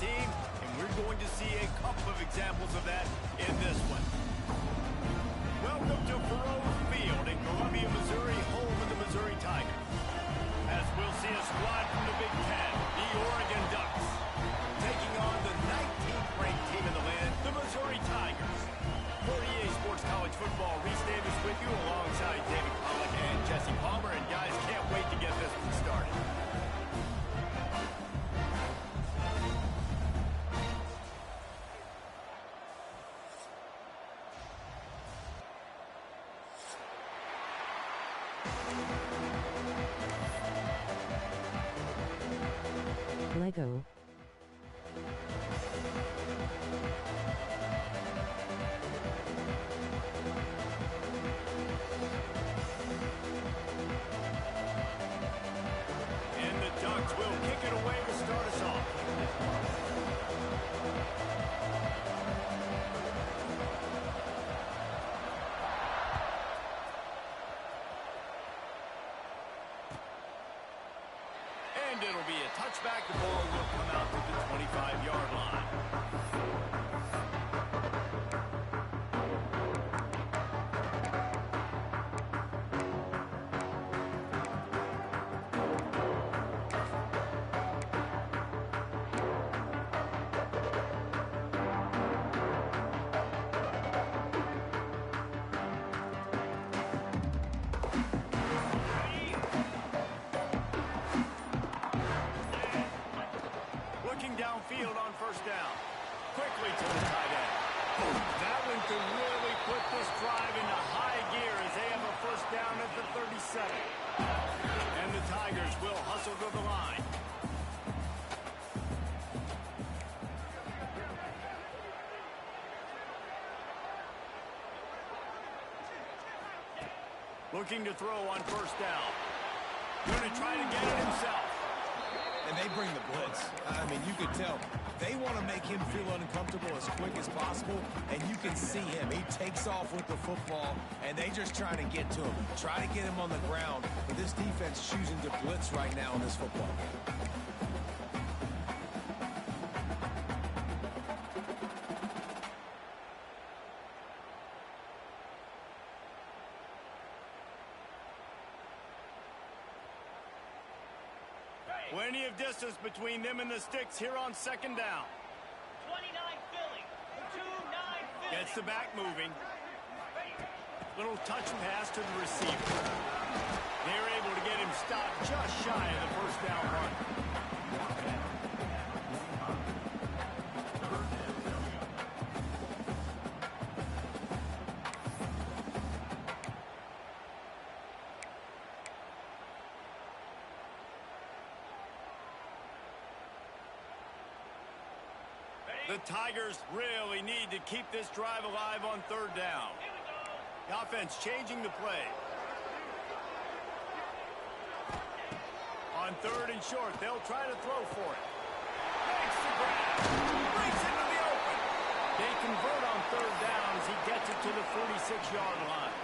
team, and we're going to see a couple of examples of that in this one. Welcome to Faroe Field in Columbia, Missouri, home of the Missouri Tigers. As we'll see a squad from the Big Ten, the Oregon Ducks, taking on the 19th ranked team in the land, the Missouri Tigers. For EA Sports College Football, Reese Davis with you alongside David Pollack and Jesse Palmer. And guys, can't wait to get this one started. Lego. And the Ducks will kick it away to start us off. And it'll be a touchback. The ball will come out to the 25-yard line. Downfield on first down. Quickly to the tight end. That one could really put this drive into high gear as they have a first down at the 37. And the Tigers will hustle to the line. Looking to throw on first down. Going to try to get it himself. And they bring the blitz. I mean, you could tell they want to make him feel uncomfortable as quick as possible, and you can see him. He takes off with the football, and they just try to get to him, try to get him on the ground. But this defense choosing to blitz right now in this football game. Plenty of distance between them and the sticks here on second down. 29 Philly. 2-9 Philly. Gets the back moving. Little touch pass to the receiver. They're able to get him stopped just shy of the first down run. The Tigers really need to keep this drive alive on third down. The offense changing the play. On third and short, they'll try to throw for it. Makes the grab. Breaks into the open. They convert on third down as he gets it to the 46-yard line.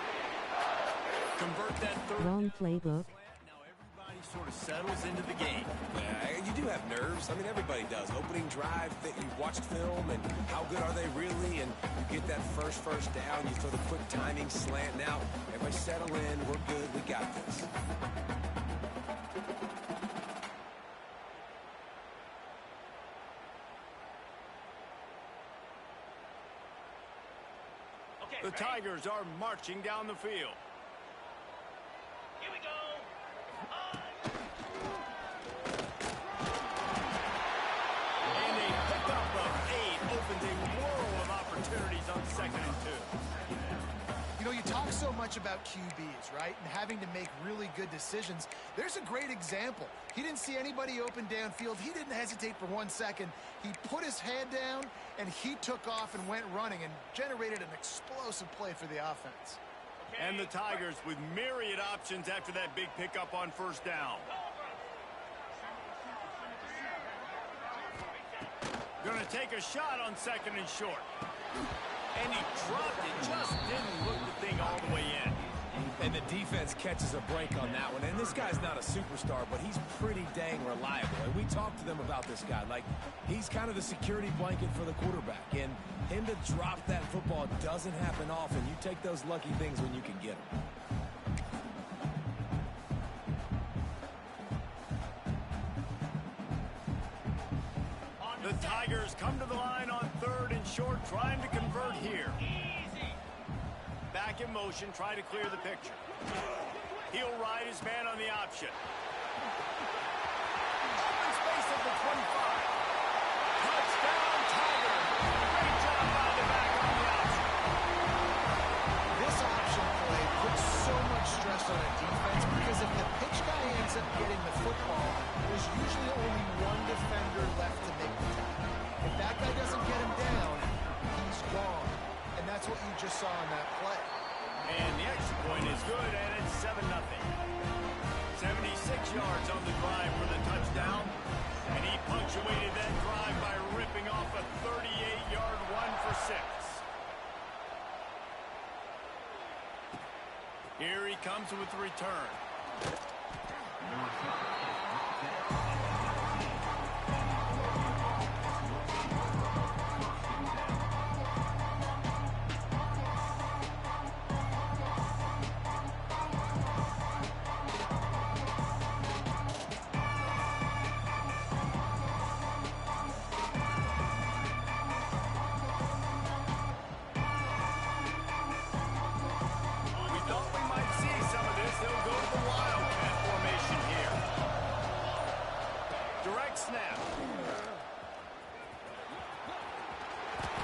Convert that third Wrong playbook. Now everybody sort of settles into the game. Yeah, you do have nerves. I mean, everybody does. Opening drive, that you've watched film, and how good are they really? And you get that first down, you throw the quick timing slant. Now, everybody settle in. We're good. We got this. Okay, The Tigers are marching down the field. Here we go. And a pickup of 8 opens a world of opportunities on second and 2. You know, you talk so much about QBs, right? And having to make really good decisions. There's a great example. He didn't see anybody open downfield. He didn't hesitate for 1 second. He put his head down, and he took off and went running and generated an explosive play for the offense. And the Tigers with myriad options after that big pickup on first down. Going to take a shot on second and short. And he dropped it, just didn't look the thing all the way in. And the defense catches a break on that one. And this guy's not a superstar, but he's pretty dang reliable. And we talked to them about this guy. Like, he's kind of the security blanket for the quarterback. And him to drop that football doesn't happen often. You take those lucky things when you can get them. The Tigers come to the line on 3rd and short, trying to convert here. Back in motion, try to clear the picture. He'll ride his man on the option. Open space at the 25. Touchdown, Tigers. Great job by the back on the option. This option play puts so much stress on a defense because if the pitch guy ends up getting the football, there's usually only one defender left to make the tackle. If that guy doesn't get him down, he's gone. And that's what you just saw in that play. And the extra point is good, and it's 7-0. 76 yards on the drive for the touchdown. And he punctuated that drive by ripping off a 38-yard run for 6. Here he comes with the return. Snap.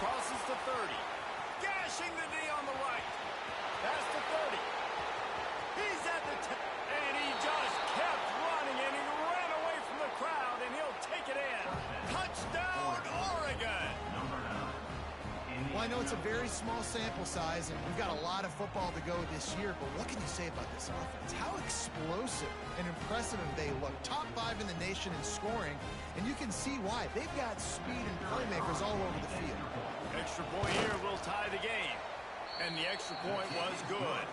Crosses to 30. Gashing the knee on the right. Pass to 30. He's at the 10. And he just kept running, and he ran away from the crowd, and he'll take it in. Touchdown, Oregon. Well, I know it's a very small sample size, and we've got a lot of football to go this year, but what can you say about this offense? How explosive and impressive they look. Top 5 in the nation in scoring, and you can see why. They've got speed and playmakers all over the field. Extra point here will tie the game. And the extra point was good.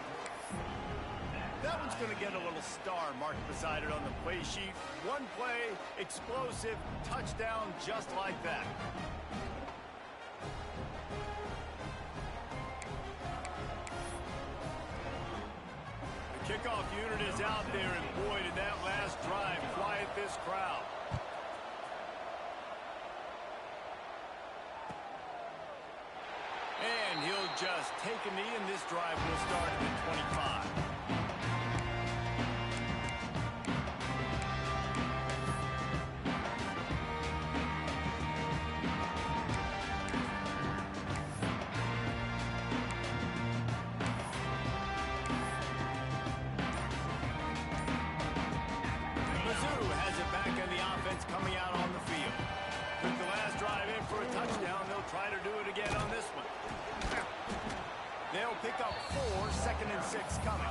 That one's going to get a little star marked beside it on the play sheet. One play, explosive, touchdown just like that. Kickoff unit is out there, and boy, did that last drive quiet this crowd. And he'll just take a knee, and this drive will start at the 25. Coming out on the field. Took the last drive in for a touchdown. They'll try to do it again on this one. They'll pick up 4, 2nd and 6 coming.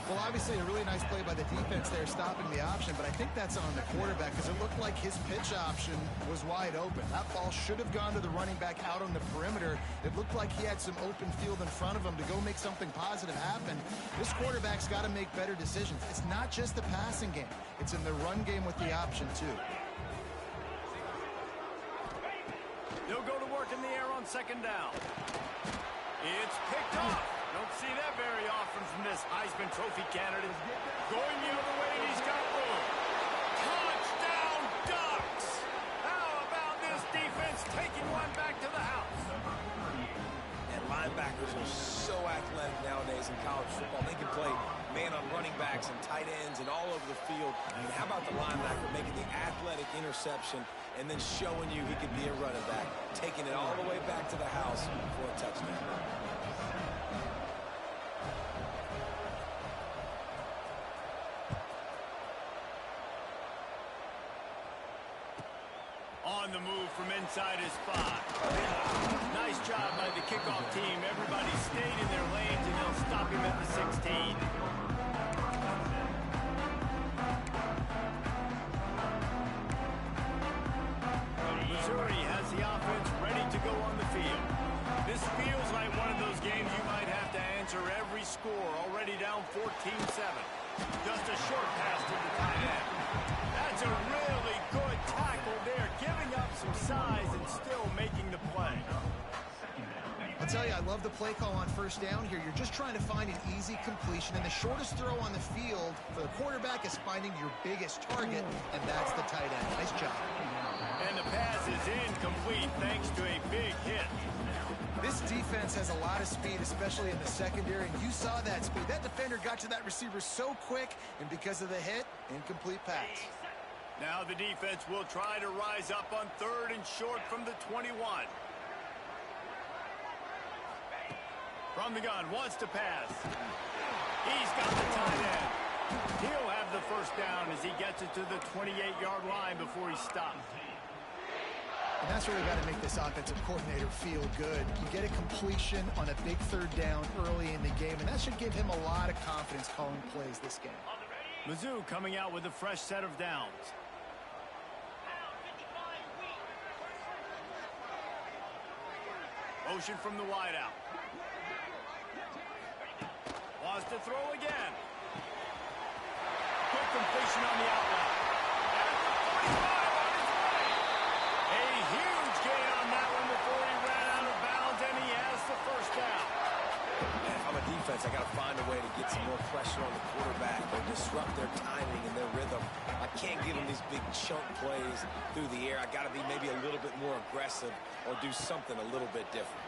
Well, obviously a really nice play by the defense there stopping the option, but I think that's on the quarterback because it looked like his pitch option was wide open. That ball should have gone to the running back out on the perimeter. It looked like he had some open field in front of him to go make something positive happen. This quarterback's got to make better decisions. It's not just the passing game. It's in the run game with the option, too. They'll go to work in the air on 2nd down. It's picked off. Don't see that very often from this Heisman Trophy candidate. Going the other way, and he's got room. Touchdown, Ducks! How about this defense taking one back to the house? And linebackers are so athletic nowadays in college football. They can play man on running backs and tight ends and all over the field. And how about the linebacker making the athletic interception and then showing you he could be a running back, taking it all the way back to the house for a touchdown. On the move from inside his spot. Nice job by the kickoff team. Everybody stayed in their lanes, and they'll stop him at the 16. Missouri has the offense ready to go on the field. This feels like one of those games you might have to answer answer every score, already down 14-7. Just a short pass to the tight end. That's a really good tackle there, giving up some size and still making the play. I'll tell you, I love the play call on first down here. You're just trying to find an easy completion, and the shortest throw on the field for the quarterback is finding your biggest target, and that's the tight end. Nice job. And the pass is incomplete thanks to a big hit. This defense has a lot of speed, especially in the secondary, and you saw that speed. That defender got to that receiver so quick, and because of the hit, incomplete pass. Now the defense will try to rise up on 3rd and short from the 21. From the gun, wants to pass. He's got the tight end. He'll have the first down as he gets it to the 28-yard line before he stops. And that's really got to make this offensive coordinator feel good. You get a completion on a big 3rd down early in the game, and that should give him a lot of confidence calling plays this game. Mizzou coming out with a fresh set of downs. Motion from the wideout. Wants to throw again. Quick completion on the outlet. A huge gain on that one before he ran out of bounds, and he has the first down. If I'm a defense, I got to find a way to get some more pressure on the quarterback or disrupt their timing and their rhythm. I can't give them these big chunk plays through the air. I got to be maybe a little bit more aggressive or do something a little bit different.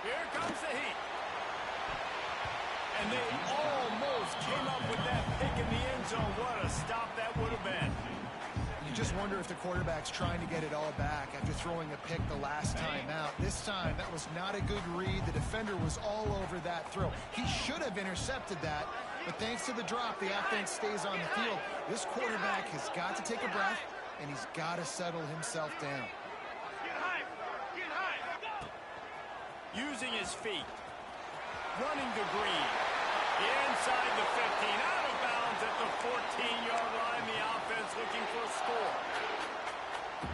Here comes the heat. And they almost came up with that pick in the end zone. What a stop that would have been. You just wonder if the quarterback's trying to get it all back after throwing a pick the last time out. This time, that was not a good read. The defender was all over that throw. He should have intercepted that, but thanks to the drop, the offense stays on the field. This quarterback has got to take a breath, and he's got to settle himself down. Using his feet. Running to Green. Inside the 15. Out of bounds at the 14-yard line. The offense looking for a score.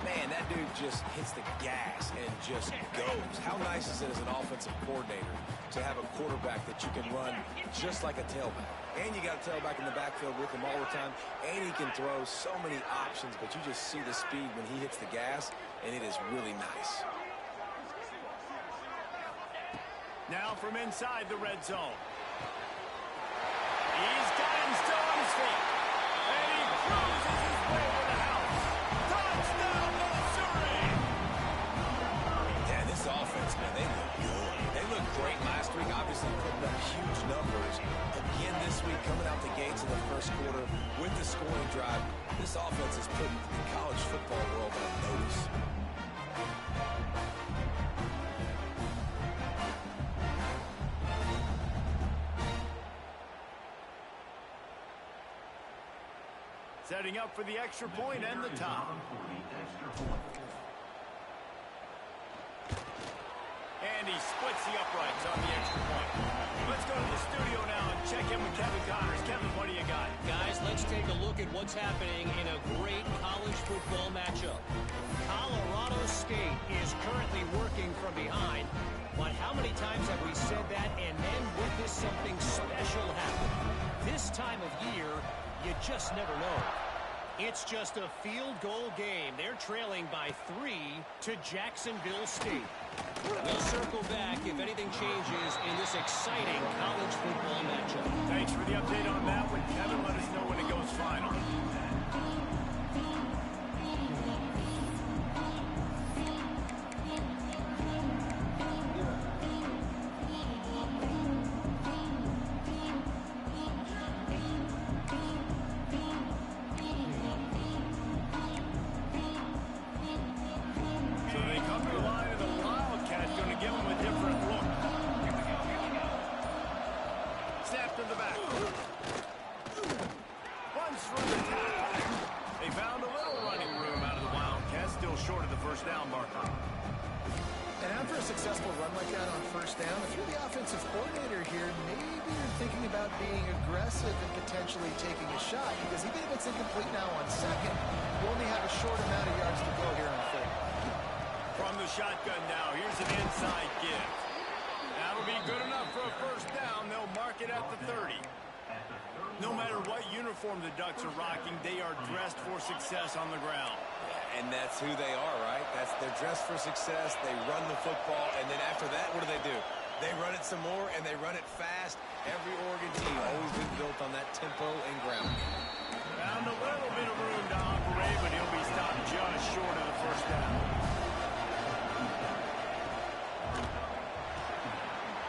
Man, that dude just hits the gas and just goes. How nice is it as an offensive coordinator to have a quarterback that you can run just like a tailback? And you got a tailback in the backfield with him all the time. And he can throw so many options, but you just see the speed when he hits the gas, and it is really nice. Now from inside the red zone. He's got him still on his feet. And he cruises his way to the house. Touchdown, Missouri! Yeah, this offense, man, they look good. They looked great last week, obviously putting up huge numbers. Again this week, coming out the gates in the first quarter with the scoring drive. This offense is putting the college football world on notice. Setting up for the extra point and the top. And he splits the uprights on the extra point. Let's go to the studio now and check in with Kevin Connors. Kevin, what do you got? Guys, let's take a look at what's happening in a great college football matchup. Colorado State is currently working from behind, but how many times have we said that and then witnessed something special happen? This time of year, you just never know. It's just a field goal game. They're trailing by 3 to Jacksonville State. We'll circle back if anything changes in this exciting college football matchup. Thanks for the update on that one, Kevin. Let us know when it goes final. Short of the first down marker. And after a successful run like that on first down, if you're the offensive coordinator here, maybe you're thinking about being aggressive and potentially taking a shot, because even if it's incomplete now on second, you only have a short amount of yards to go here on third. From the shotgun now, here's an inside give. That'll be be good enough for a first down. They'll mark it at the 30. No matter what uniform the Ducks are rocking, they are dressed for success on the ground. And that's who they are, right? They're dressed for success. They run the football, and then after that, what do? They run it some more, and they run it fast. Every Oregon team always been built on that tempo and ground. Found a little bit of room to operate, but he'll be stopped just short of the first down.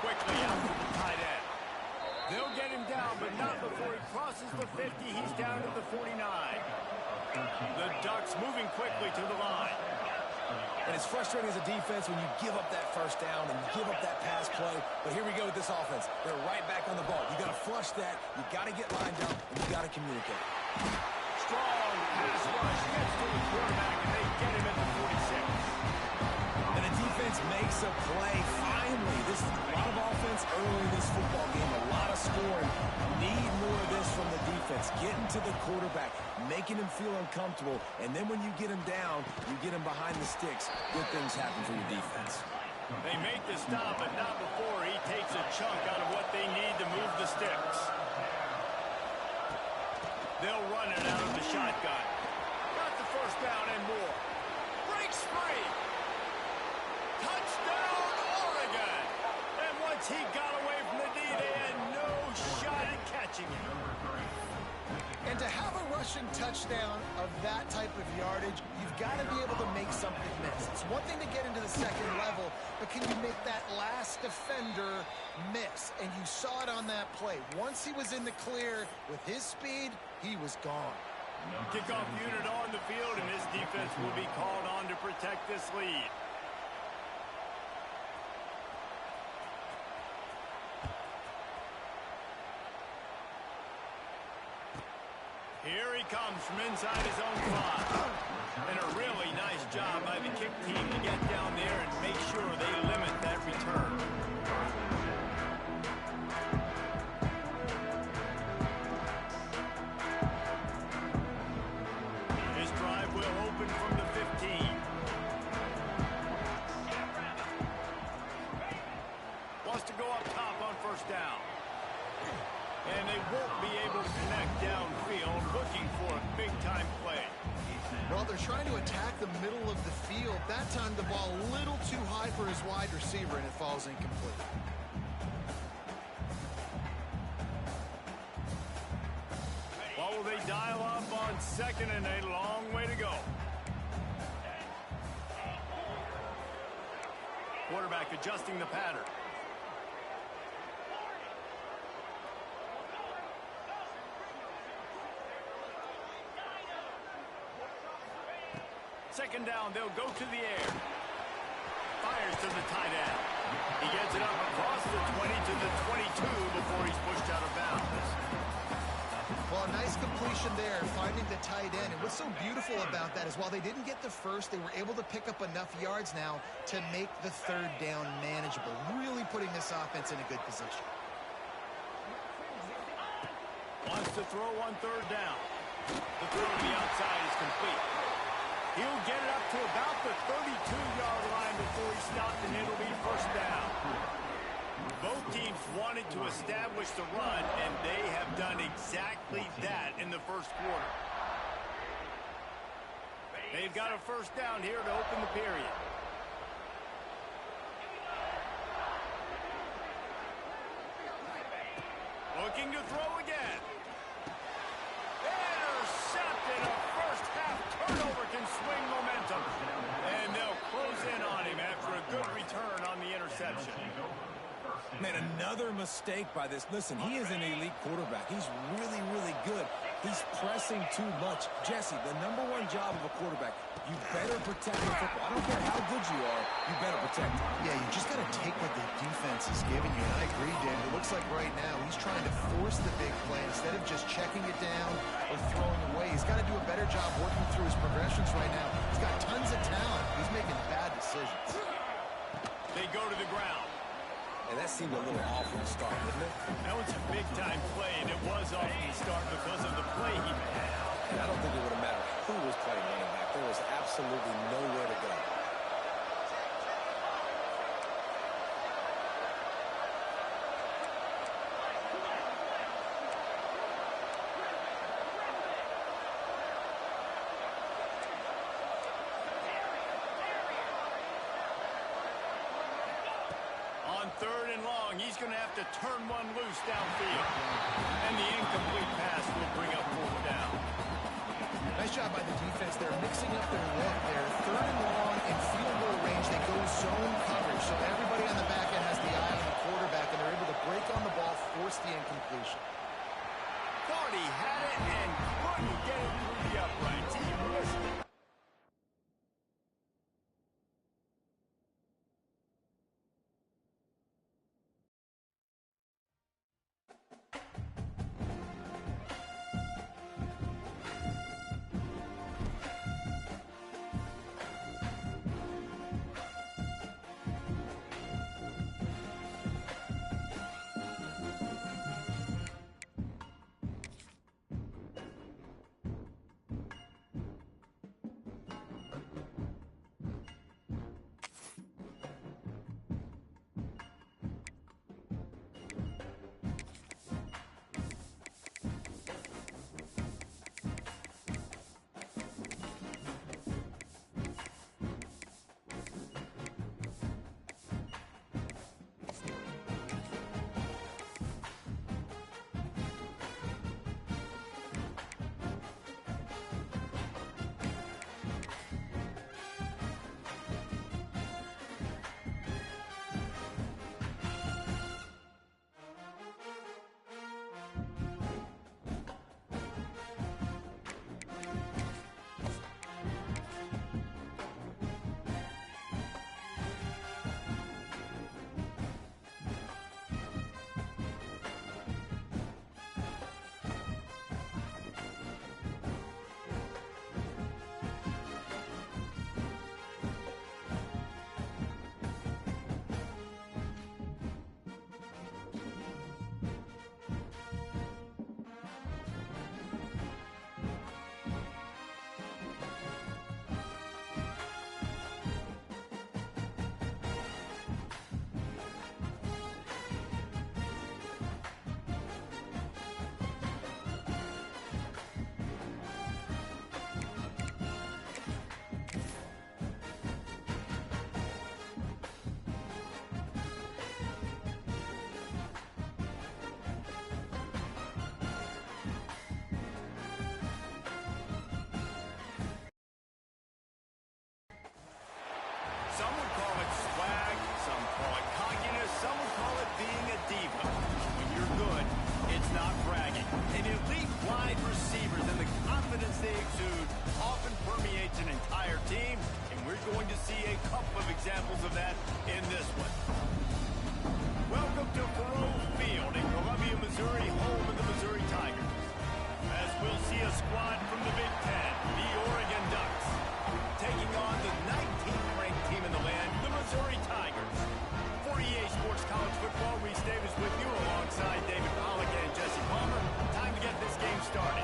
Quickly out to the tight end. They'll get him down, but not before he crosses the 50. He's down to the 49. The Ducks moving quickly to the line. And it's frustrating as a defense when you give up that first down and you give up that pass play. But here we go with this offense. They're right back on the ball. You got to flush that. You got to get lined up, and you got to communicate. Strong pass rush gets to the quarterback, and they get him at the 46. And the defense makes a play. Finally, this is a lot of offense early in this football game. A lot of scoring. Need more of this from the defense. Getting to the quarterback, making him feel uncomfortable, and then when you get him down, you get him behind the sticks. Good things happen for your defense. They make the stop, but not before he takes a chunk out of what they need to move the sticks. They'll run it out of the shotgun. Got the first down and more. Breaks free. Touchdown, Oregon! And once he got away from the D, they had no shot at catching him. And to have a rushing touchdown of that type of yardage, you've got to be able to make something miss. It's one thing to get into the second level, but can you make that last defender miss? And you saw it on that play. Once he was in the clear with his speed, he was gone. Kickoff unit on the field, and this defense will be called on to protect this lead. Here he comes from inside his own 5. And a really nice job by the kick team to get down there and make sure they limit that return. This drive will open from the 15. Wants to go up top on first down. And they won't be able to connect downfield, looking for a big-time play. Well, they're trying to attack the middle of the field. That time the ball a little too high for his wide receiver, and it falls incomplete. What will they dial up on second, and a long way to go. Quarterback adjusting the pattern. Second down, they'll go to the air. Fires to the tight end. He gets it up across the 20 to the 22 before he's pushed out of bounds. Well, a nice completion there, finding the tight end. And what's so beautiful about that is while they didn't get the first, they were able to pick up enough yards now to make the third down manageable. Really putting this offense in a good position. Wants to throw on third down. The throw to the outside is complete. He'll get it up to about the 32-yard line before he's stopped, and it'll be first down. Both teams wanted to establish the run, and they have done exactly that in the first quarter. They've got a first down here to open the period. Looking to throw again. Intercepted. A first-half turnover can swing momentum. And they'll close in on him after a good return on the interception. Man, another mistake by this. Listen, he is an elite quarterback. He's really, really good. He's pressing too much. Jesse, the number one job of a quarterback, you better protect the football. I don't care how good you are, you better protect it. Yeah, you just got to take what the defense is giving you. And I agree, David. It looks like right now he's trying to force the big play instead of just checking it down or throwing away. He's got to do a better job working through his progressions right now. He's got tons of talent. He's making bad decisions. They go to the ground. And that seemed a little awful to start, didn't it? That was a big-time play, and it was off to start because of the play he made. And I don't think it would have mattered who was playing running back. There was absolutely nowhere to go. On 3rd and long, he's going to have to turn one loose downfield. And the incomplete pass will bring up 4th down. Nice job by the defense. They're mixing up their look. They're 3rd and long in field goal range. They go zone coverage. So everybody on the back end has the eye on the quarterback, and they're able to break on the ball, force the incompletion. Thought he had it and couldn't get it through the uprights. He missed it. Some would call it swag, some call it cockiness, some would call it being a diva. When you're good, it's not bragging. And elite wide receivers and the confidence they exude often permeates an entire team, and we're going to see a couple of examples of that in this one. Welcome to Faroe Field in Columbia, Missouri, home of the Missouri Tigers. As we'll see a squad from the Big Ten, the Oregon Ducks, taking on the 19th ranked team in the land, the Missouri Tigers. For EA Sports College Football, Reese Davis with you alongside David Pollack and Jesse Palmer. Time to get this game started.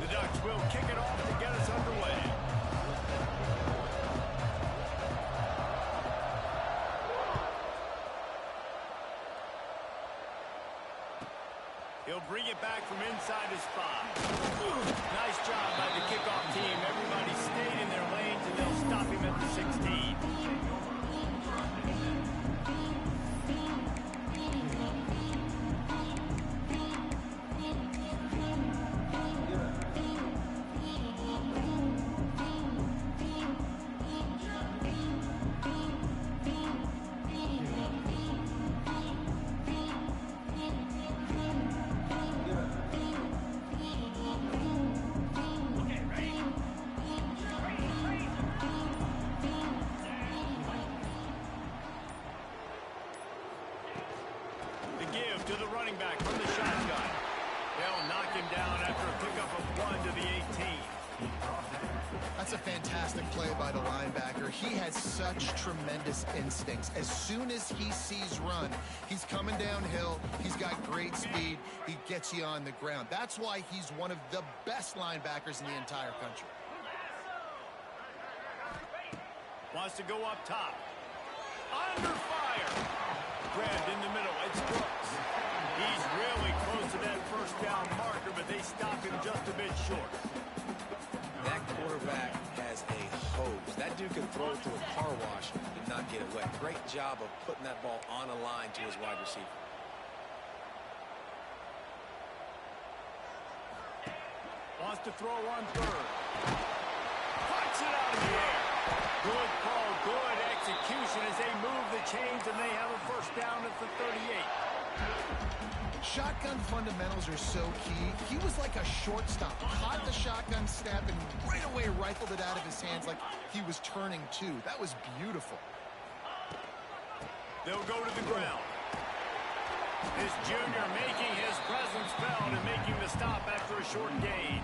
The Ducks will kick it off to get us underway. He'll bring it back from inside his 5. Nice job by the kickoff team. Everybody stayed in their lanes, and they'll stop him at the 16. To the running back from the shotgun. They'll knock him down after a pickup of 1 to the 18. That's a fantastic play by the linebacker. He has such tremendous instincts. As soon as he sees run, he's coming downhill. He's got great speed. He gets you on the ground. That's why he's one of the best linebackers in the entire country. Wants to go up top. Under fire. Grabbed in the middle. It's Brooks. He's really close to that first down marker, but they stop him just a bit short. That quarterback has a hose. That dude can throw it to a car wash and not get it wet. Great job of putting that ball on a line to his wide receiver. Wants to throw on third. Puts it out of the air. Good call, good execution as they move the chains and they have a first down at the 38. Shotgun fundamentals are so key. He was like a shortstop. Caught the shotgun snap and right away rifled it out of his hands like he was turning two. That was beautiful. They'll go to the ground. This junior making his presence felt and making the stop after a short gain.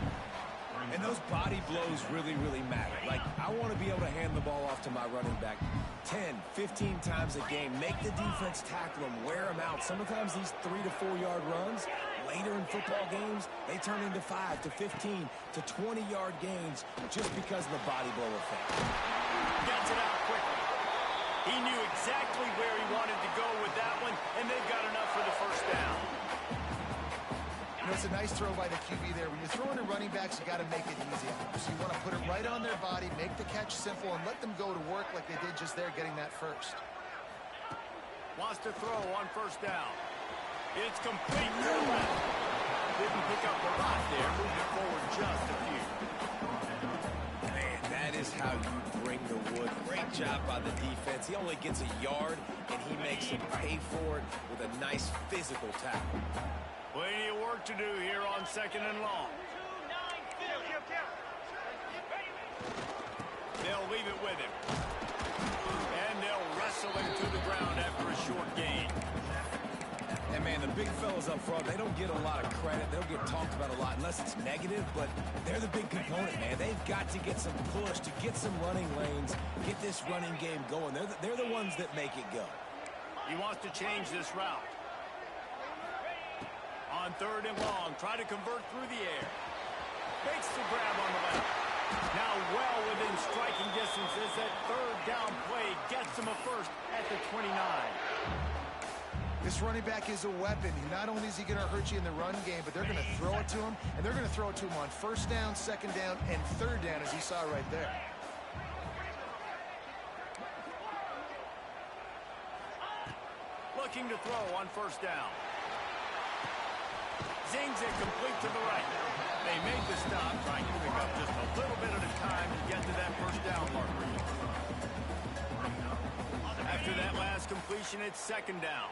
And those body blows really, really matter. Like, I want to be able to hand the ball off to my running back 10, 15 times a game. Make the defense tackle him, wear him out. Sometimes these 3 to 4 yard runs, later in football games, they turn into 5 to 15 to 20 yard gains just because of the body blow effect. Gets it out quickly. He knew exactly where he wanted to go with that one, and they've got enough for the first down. You know, it's a nice throw by the QB there. When you're throwing to running backs, you got to make it easy. So you want to put it right on their body, make the catch simple, and let them go to work like they did just there getting that first. Wants to throw on first down. It's complete to the left. Didn't pick up a lot there. Moved it forward just a few. Man, that is how you bring the wood. Great job by the defense. He only gets a yard, and he makes him pay for it with a nice physical tackle. Plenty of work to do here on second and long. They'll leave it with him. And they'll wrestle him to the ground after a short gain. And, man, the big fellas up front, they don't get a lot of credit. They'll get talked about a lot unless it's negative, but they're the big component, man. They've got to get some push, to get some running lanes, get this running game going. They're the ones that make it go. He wants to change this route. On third and long, try to convert through the air. Makes the grab on the left. Now well within striking distance as that third down play gets him a first at the 29. This running back is a weapon. Not only is he going to hurt you in the run game, but they're going to throw it to him, and they're going to throw it to him on first down, second down, and third down, as you saw right there. Looking to throw on first down. Zings it complete to the right. They make the stop, trying to pick up just a little bit at a time to get to that first down marker. After that last completion, it's second down.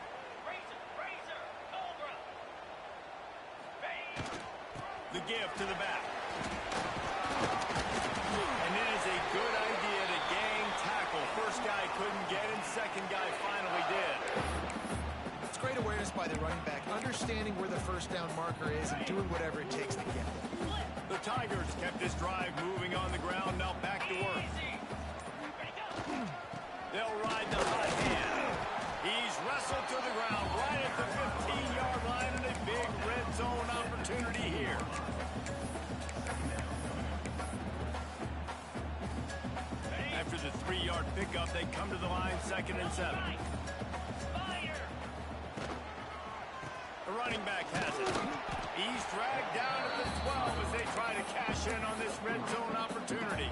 The give to the back. And it is a good idea to gang tackle. First guy couldn't get in, second guy finally did. It's great awareness by the running back, understanding where the first down marker is and doing whatever it takes to get it. The Tigers kept this drive moving on the ground, now back to work. They'll ride the hot hand. He's wrestled to the ground right at the 15-yard line and a big red zone opportunity here. After the 3-yard pickup, they come to the line, 2nd and 7. The running back has it. He's dragged down at the 12 as they try to cash in on this red zone opportunity.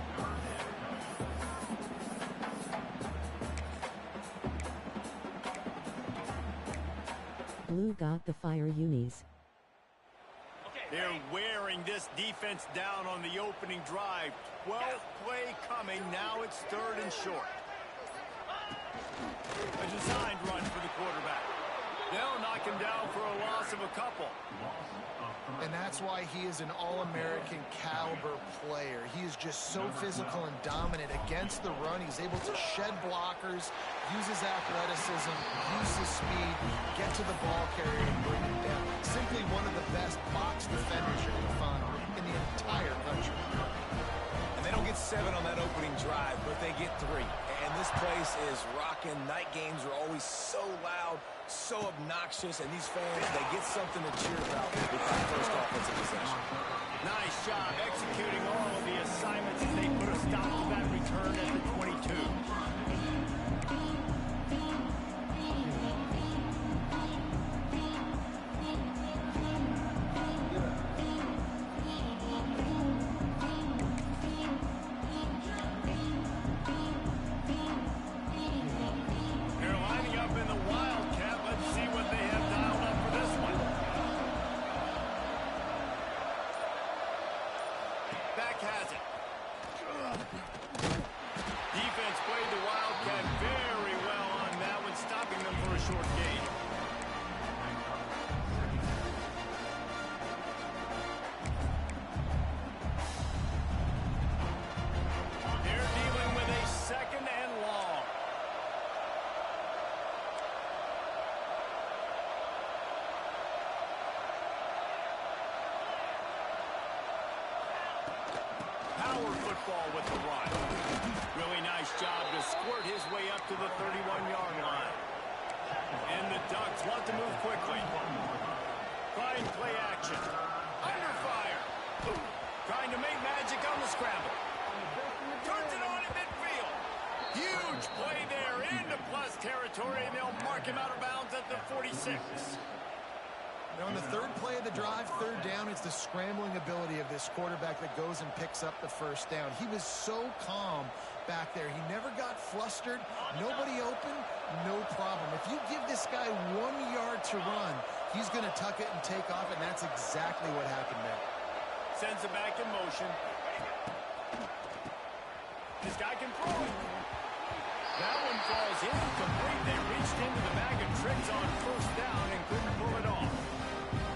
Blue got the fire unis. They're wearing this defense down on the opening drive. 12th play coming. Now it's third and short. A designed run for the quarterback. They'll knock him down for a loss of a couple. And that's why he is an all-American caliber player. He is just so physical and dominant against the run. He's able to shed blockers, use his athleticism, use his speed, get to the ball carrier and bring him down. Simply one of the best box defenders you're going to find in the entire country. And they don't get 7 on that opening drive, but they get 3. And this place is rocking. Night games are always so loud, so obnoxious, and these fans, they get something to cheer about with that first offensive possession. Nice job executing all of the assignments as they put a stop to that return at the 22. has it. Defense played the Wildcat very well on that one, stopping them for a short gain. They're dealing with a second and long. Power football with the run. Really nice job to squirt his way up to the 31-yard line. And the Ducks want to move quickly. Fine play action. Under fire. Trying to make magic on the scramble. Turns it on in midfield. Huge play there into plus territory, and they'll mark him out of bounds at the 46. Now, on the third play of the drive, third down, it's the scrambling ability of this quarterback that goes and picks up the first down. He was so calm back there. He never got flustered. Nobody open, no problem. If you give this guy 1 yard to run, he's going to tuck it and take off, and that's exactly what happened there. Sends it back in motion. This guy can throw it. That one falls incomplete. They reached into the bag of tricks on first down and couldn't pull it off.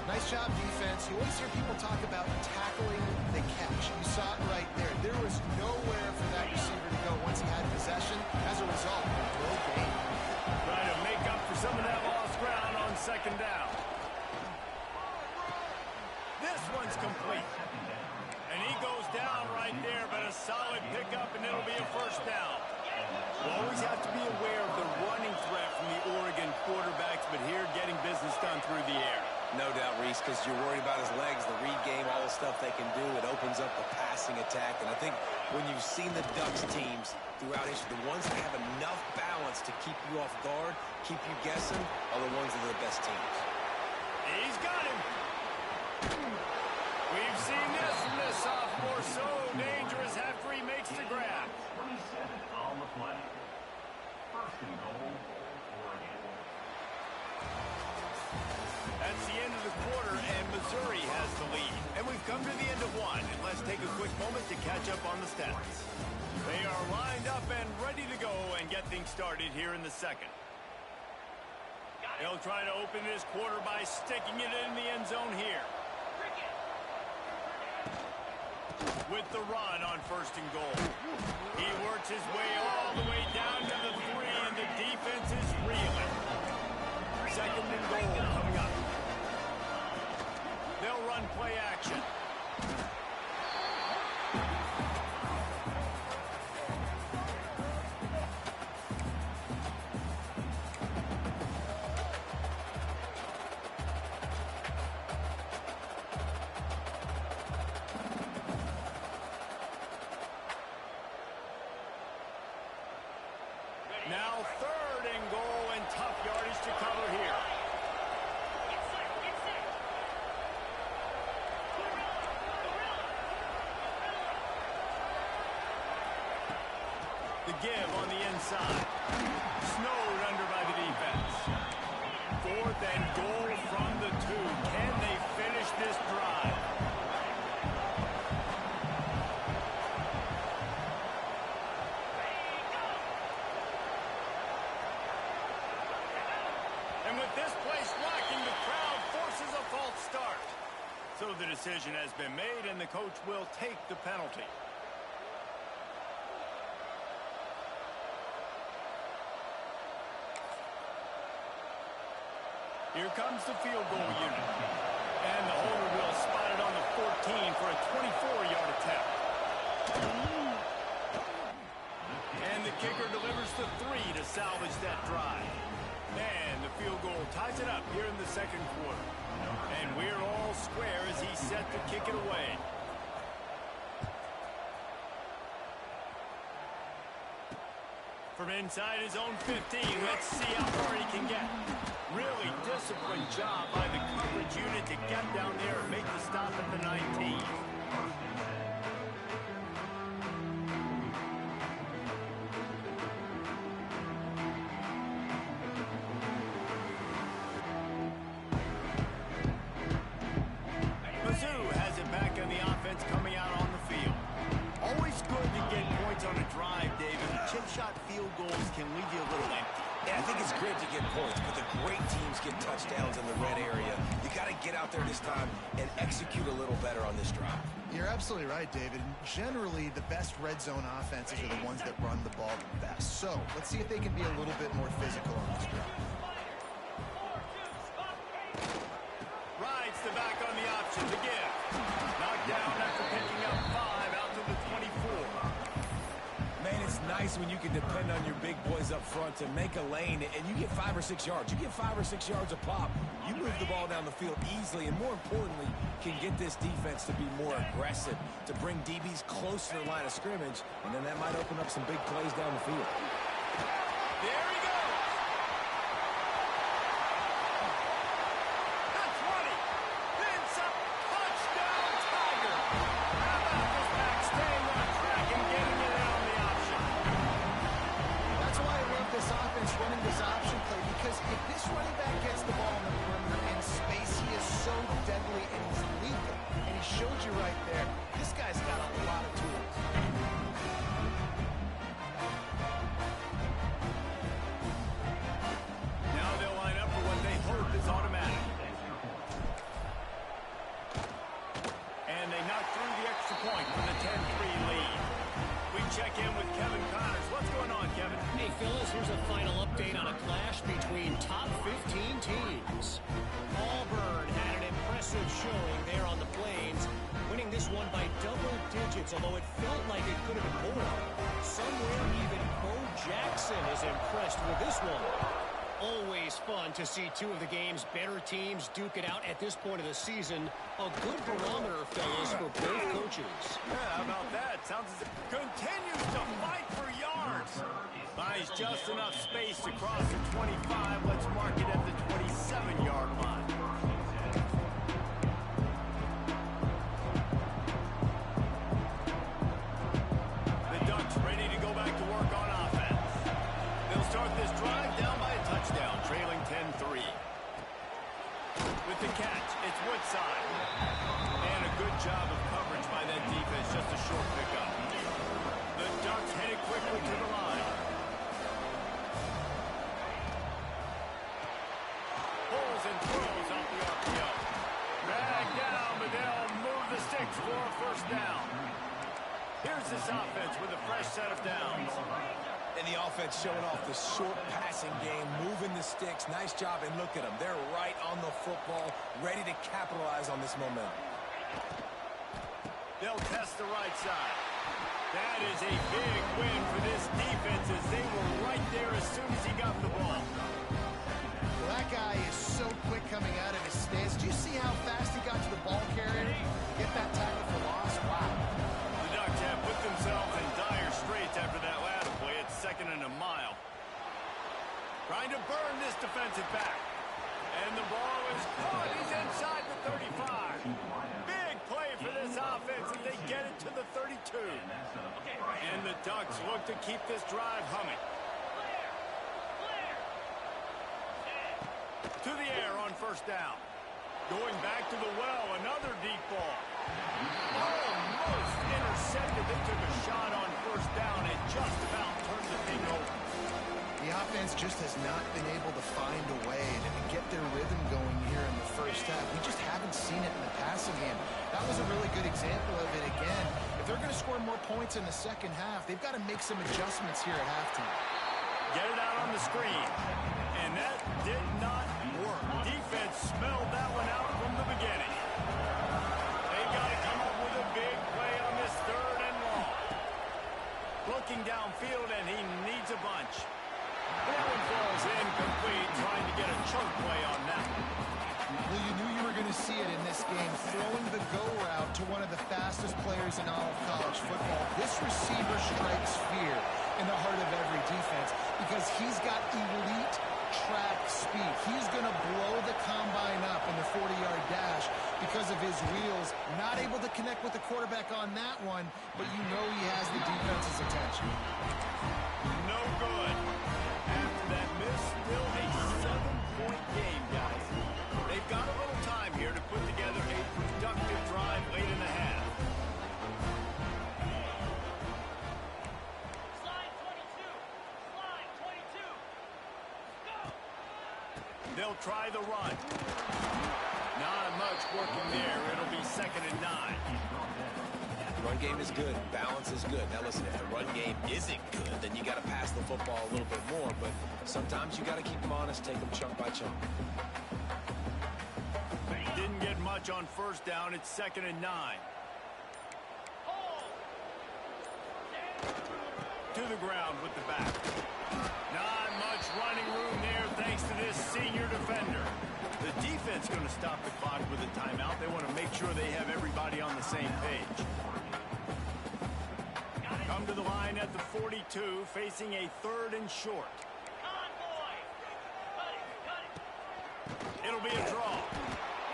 Nice job, defense. You always hear people talk about tackling the catch. You saw it right there. There was nowhere for that receiver to go once he had possession. As a result, no gain. Trying to make up for some of that lost ground on second down. This one's complete. And he goes down right there, but a solid pickup, and it'll be a first down. You always have to be aware of the running threat from the Oregon quarterbacks, but here getting business done through the air. No doubt, Reese, because you're worried about his legs, the read game, all the stuff they can do. It opens up the passing attack. And I think when you've seen the Ducks teams throughout history, the ones that have enough balance to keep you off guard, keep you guessing, are the ones that are the best teams. He's got him. We've seen this from this sophomore. So dangerous after he makes the grab. 27 on the play. First and goal, Oregon. That's the end of the quarter, and Missouri has the lead. And we've come to the end of one, and let's take a quick moment to catch up on the stats. They are lined up and ready to go and get things started here in the second. They'll try to open this quarter by sticking it in the end zone here. With the run on first and goal. He works his way all the way down to the 3, and the defense is reeling. Second and goal coming up. They'll run play action. Now third and goal, and tough yardage to cover here. The give on the inside. Snowed under by the defense. Fourth and goal from the 2. Can they finish this drive? And with this place rocking, the crowd forces a false start. So the decision has been made, and the coach will take the penalty. Here comes the field goal unit. And the holder will spot it on the 14 for a 24-yard attempt. And the kicker delivers the 3 to salvage that drive. And the field goal ties it up here in the second quarter. And we're all square as he's set to kick it away. From inside his own 15, let's see how far he can get. Really disciplined job by the coverage unit to get down there and make the stop at the 19. Mizzou has it back on the offense coming out on the field. points, but the great teams get touchdowns in the red area. You got to get out there this time and execute a little better on this drive. You're absolutely right, David. Generally, the best red zone offenses are the ones that run the ball the best. So let's see if they can be a little bit more physical on this drive. Rides the back on the option to give. Knocked down after picking up 5 out to the 24. Man, it's nice when you can depend on your big boys up front to make a lane, and you get 5 or 6 yards. You get 5 or 6 yards a pop. You move the ball down the field easily, and more importantly, can get this defense to be more aggressive, to bring DBs closer to the line of scrimmage, and then that might open up some big plays down the field. There he goes. The 20. Then some. Touchdown, Tiger. How about this back staying on track and getting it out on the option? That's why I love this offense running this option play, because if this running back gets the ball in the perimeter in space, he is so deadly and he's lethal. And he showed you right there, this guy's got a lot of tools. Now they'll line up for what they hope is automatic. And they knock through the extra point for the 10-3 lead. We check in with Kevin Connors. What's going on, Kevin? Hey, Phyllis, here's a final update on a clash between top 15 teams. Auburn had an impressive showing there on the Plains, winning this one by double digits, although it felt like it could have been more. Somewhere even Bo Jackson is impressed with this one. Always fun to see two of the game's better teams duke it out at this point of the season. A good barometer, fellas, for both coaches. Yeah, how about that? Sounds as if it continues to fight for yards. Buys just enough space to cross the 25. Let's mark it at the 27-yard line. The Ducks ready to go back to work on offense. They'll start this drive down by a touchdown, trailing 10-3. With the catch, it's Woodside. And a good job of coverage by that defense, just a short pickup. The Ducks headed quickly to the line. Pulls and throws off the RPO. Back down, but they'll move the sticks for a first down. Here's this offense with a fresh set of downs. And the offense showing off the short passing game, moving the sticks. Nice job, and look at them. They're right on the football, ready to capitalize on this momentum. They'll test the right side. That is a big win for this defense as they were right there as soon as he got the ball. Well, that guy is so quick coming out of his stance. Do you see how fast he got to the ball carrier? Get that tackle for loss? Wow. The Ducks have put themselves in dire straits after that last play. It's 2nd and a mile. Trying to burn this defensive back. And the ball is caught. He's inside the 35. Big play for this offense as they get it to the 32. And the Ducks look to keep this drive humming. To the air on first down. Going back to the well, another deep ball. Almost intercepted. They took a shot on first down and just about turned the thing over. The offense just has not been able to find a way to get their rhythm going here in the first half. We just haven't seen it in the passing game. That was a really good example of it again. If they're going to score more points in the second half, they've got to make some adjustments here at halftime. Get it out on the screen. And that did not work. Defense smelled that one out from the beginning. They got to come up with a big play on this 3rd and long. Looking downfield, and he needs a bunch. That one falls incomplete, trying to get a choke play on that one. Well, you knew you were going to see it in this game, throwing the go route to one of the fastest players in all of college football. This receiver strikes fear in the heart of every defense because he's got elite track speed. He's going to blow the combine up in the 40-yard dash because of his wheels. Not able to connect with the quarterback on that one, but you know he has the defense's attention. No good. After that miss, still a 7-point game, guys. They've got a little time here to put together a productive drive late in the half. Slide 22. Slide 22. Go. They'll try the run. Not much working there. It'll be 2nd and 9. The run game is good. Balance is good. Now listen, if the run game isn't good, then you got to pass the football a little bit more. But sometimes you got to keep them honest, take them chunk by chunk. Didn't get much on 1st down. It's 2nd and 9. To the ground with the back. Not much running room there thanks to this senior defender. The defense going to stop the clock with a timeout. They want to make sure they have everybody on the same page. Come to the line at the 42, facing a 3rd and short. It'll be a draw.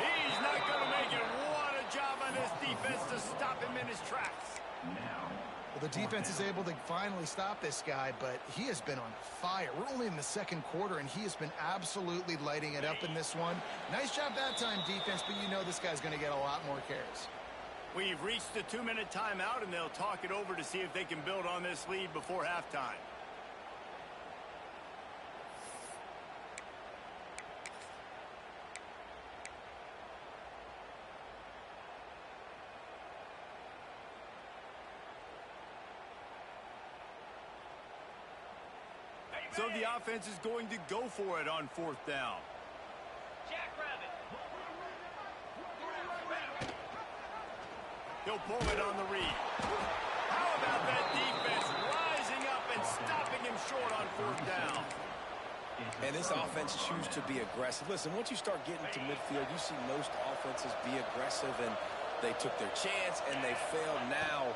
He's not going to make it. What a job on this defense to stop him in his tracks. Well, the defense is able to finally stop this guy, but he has been on fire. We're only in the 2nd quarter, and he has been absolutely lighting it up in this one. Nice job that time, defense, but you know this guy's going to get a lot more carries. We've reached the 2-minute timeout, and they'll talk it over to see if they can build on this lead before halftime. So the offense is going to go for it on 4th down. Jackrabbit. He'll pull it on the read. How about that defense rising up and stopping him short on 4th down? And this offense chooses to be aggressive. Listen, once you start getting to midfield, you see most offenses be aggressive, and they took their chance, and they failed now.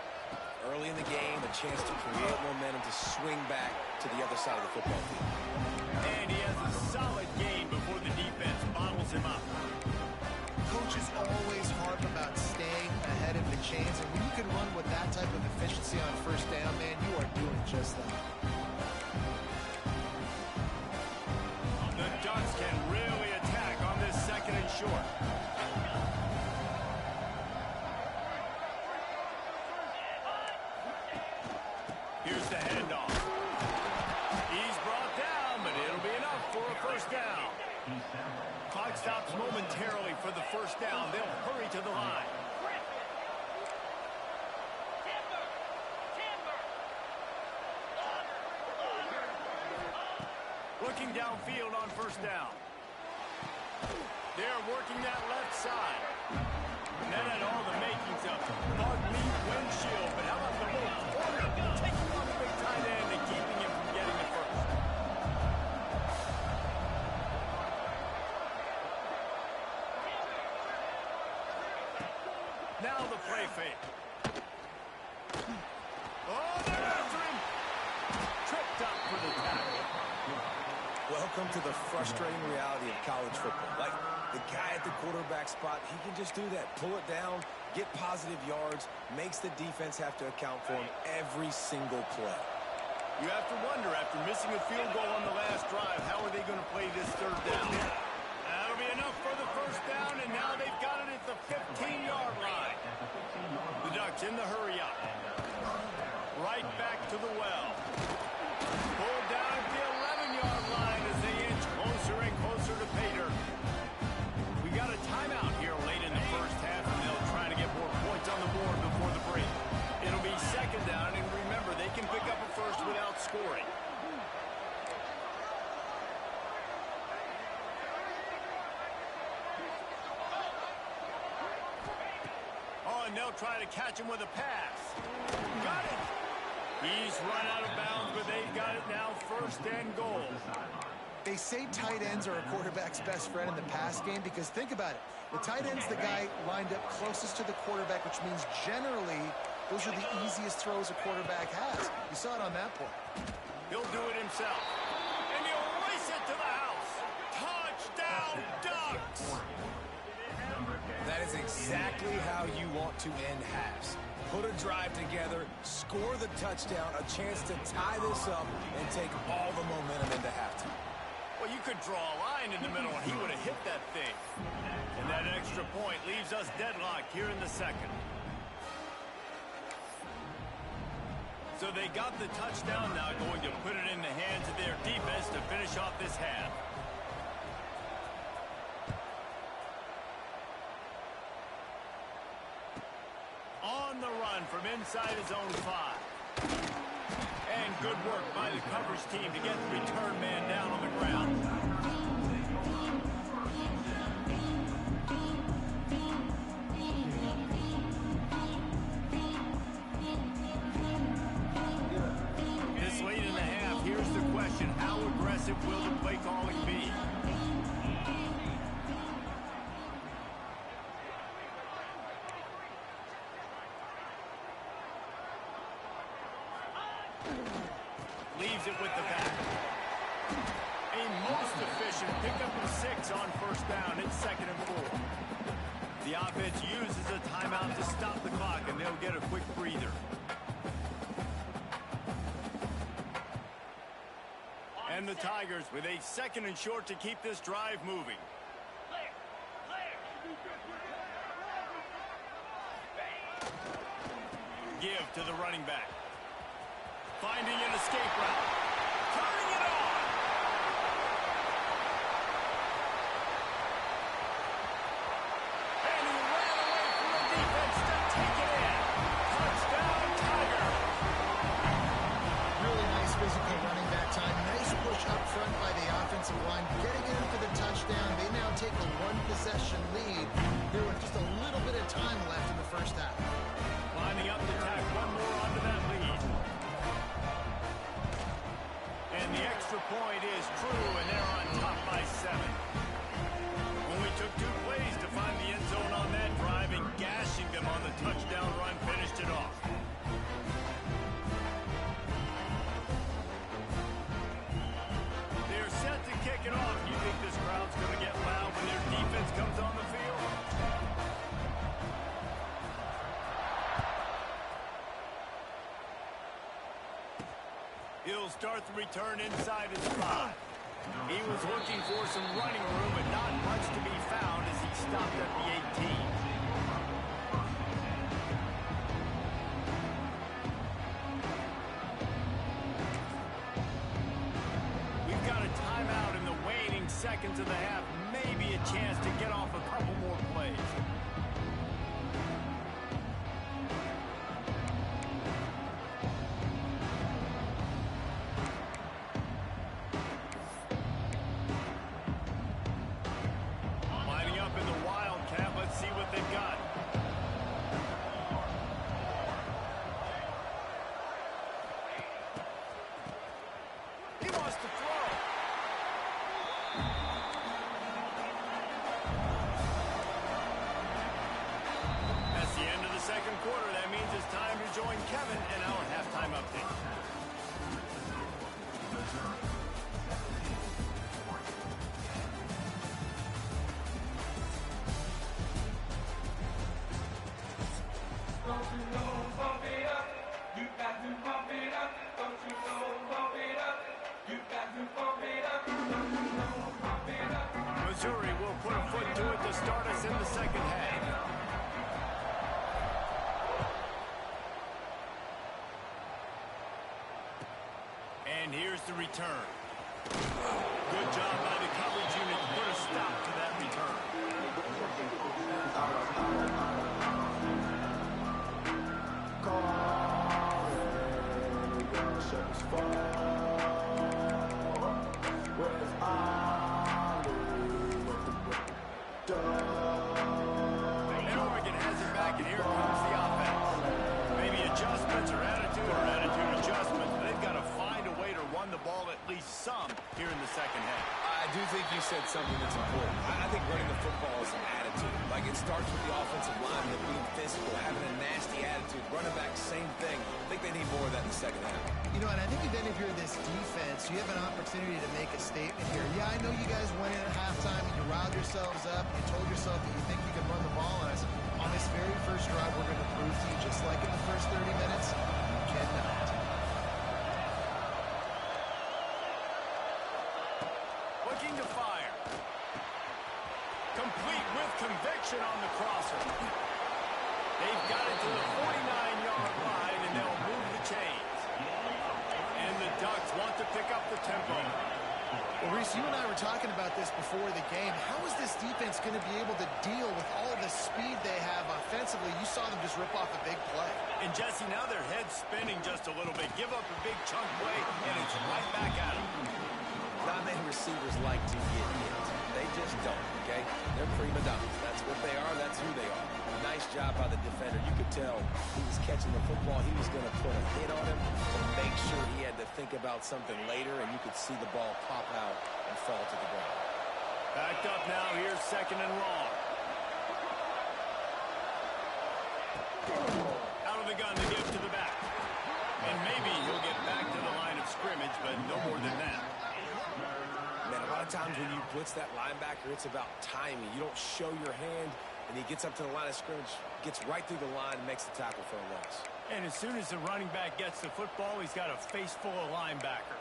Early in the game, a chance to create momentum to swing back to the other side of the football field. And he has a solid gain before the defense bottles him up. Coaches always harp about staying ahead of the chains, and when you can run with that type of efficiency on 1st down, man, you are doing just that. The Ducks can really attack on this 2nd and short. Here's the handoff. He's brought down, but it'll be enough for a 1st down. Clock stops momentarily for the 1st down. They'll hurry to the line. Looking downfield on 1st down. They're working that left side. And that had all the makings of bug meat windshield. But how about the little corner? Taking on the big tight end and keeping him from getting the 1st. Now the play fake. Oh, they're after him. Tripped up for the tackle. Welcome to the frustrating reality of college football. Like, the guy at the quarterback spot, he can just do that. Pull it down, get positive yards, makes the defense have to account for him every single play. You have to wonder, after missing a field goal on the last drive, how are they going to play this 3rd down? That'll be enough for the 1st down, and now they've got it at the 15-yard line. The Ducks in the hurry up. Right back to the well. Pulled down at the 11-yard line as they inch closer and closer to pay dirt. We got a timeout here late in the 1st half, and they'll try to get more points on the board before the break. It'll be 2nd down, and remember, they can pick up a 1st without scoring. Oh, and they'll try to catch him with a pass. Got it. He's run out of bounds, but they've got it now 1st and goal. They say tight ends are a quarterback's best friend in the pass game because think about it. The tight end's the guy lined up closest to the quarterback, which means generally those are the easiest throws a quarterback has. You saw it on that play. He'll do it himself. And he'll race it to the house. Touchdown, Ducks! That is exactly how you want to end halves. Put a drive together, score the touchdown, a chance to tie this up, and take all the momentum into halftime. Well, you could draw a line in the middle, and he would have hit that thing. And that extra point leaves us deadlocked here in the 2nd. So they got the touchdown now, going to put it in the hands of their defense to finish off this half. inside his own 5. And good work by the coverage team to get the return man down on the ground. This late in the half, here's the question. How aggressive will the play calling be? Leaves it with the back. A most efficient pickup of 6 on first down. It's 2nd and 4. The offense uses a timeout to stop the clock, and they'll get a quick breather. And the Tigers with a 2nd and short to keep this drive moving. Give to the running back. Finding an escape route. Turning it on. And he ran away from the defense to take it in. Touchdown, Tiger. Really nice physical running that time. Nice push up front by the offensive line. Getting in for the touchdown. They now take a 1-possession lead here with just a little bit of time left in the first half. Lining up to tack one more onto that lead. And the extra point is true, and they're on top by 7. Only took 2 plays to find the end zone on that drive, and gashing them on the touchdown run finished it off. They're set to kick it off. You think this crowd's going to get loud when their defense comes on the field? He'll start the return inside his 5. He was looking for some running room, but not much to be found as he stopped at the 18. We've got a timeout in the waning seconds of the half. Maybe a chance to get off a couple more plays. Join Kevin in our halftime update. Don't you know, pump it up. You got to pump it up. Don't you know, pump it up. You got to pump it up. Don't you know, pump it up. Missouri will put a foot to it to start us in the second half. And here's the return. Good job by the coverage unit to put a stop to that return. And Oregon has it back, and here comes the offense. Maybe adjustments or attitude adjustments, but they've got to find a way to run the ball at least some here in the second half. I do think you said something that's important. I think running the football is an attitude. Like, it starts with the offensive line, them being physical, having a nasty attitude. Running back, same thing. I think they need more of that in the second half. You know, and I think then if you're this defense, you have an opportunity to make a statement here. Yeah, I know you guys went in at halftime and you riled yourselves up. You told yourself that you think you can run the ball on us. On this very first drive, we're going to prove to you, just like in the first 30 minutes, you cannot. Looking to fire. Complete with conviction on the crosser. They've got it to the 49-yard line, and they'll move the chains. And the Ducks want to pick up the tempo. Well, Reese, you and I were talking about this before the game. How is this defense going to be able to deal with all the speed they have offensively? You saw them just rip off a big play. And Jesse, now their head's spinning just a little bit. Give up a big chunk play, and it's right back at them. Not many receivers like to get hit. They just don't, okay? They're prima donnas. That's what they are. That's who they are. Nice job by the defender. You could tell he was catching the football. He was going to put a hit on him to make sure he had to think about something later, and you could see the ball pop out and fall to the ground. Backed up now. Here's second and long. Out of the gun to give to the back. And maybe he'll get back to the line of scrimmage, but no more than that. Man, a lot of times when you blitz that linebacker, it's about timing. You don't show your hand, and he gets up to the line of scrimmage, gets right through the line, and makes the tackle for a loss. And as soon as the running back gets the football, he's got a face full of linebacker.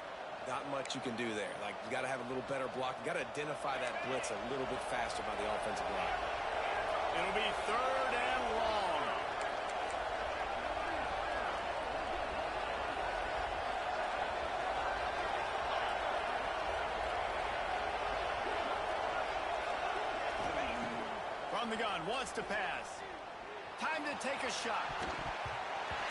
Not much you can do there. Like, you got to have a little better block. You got to identify that blitz a little bit faster by the offensive line. It'll be third and long. From the gun, wants to pass. Time to take a shot.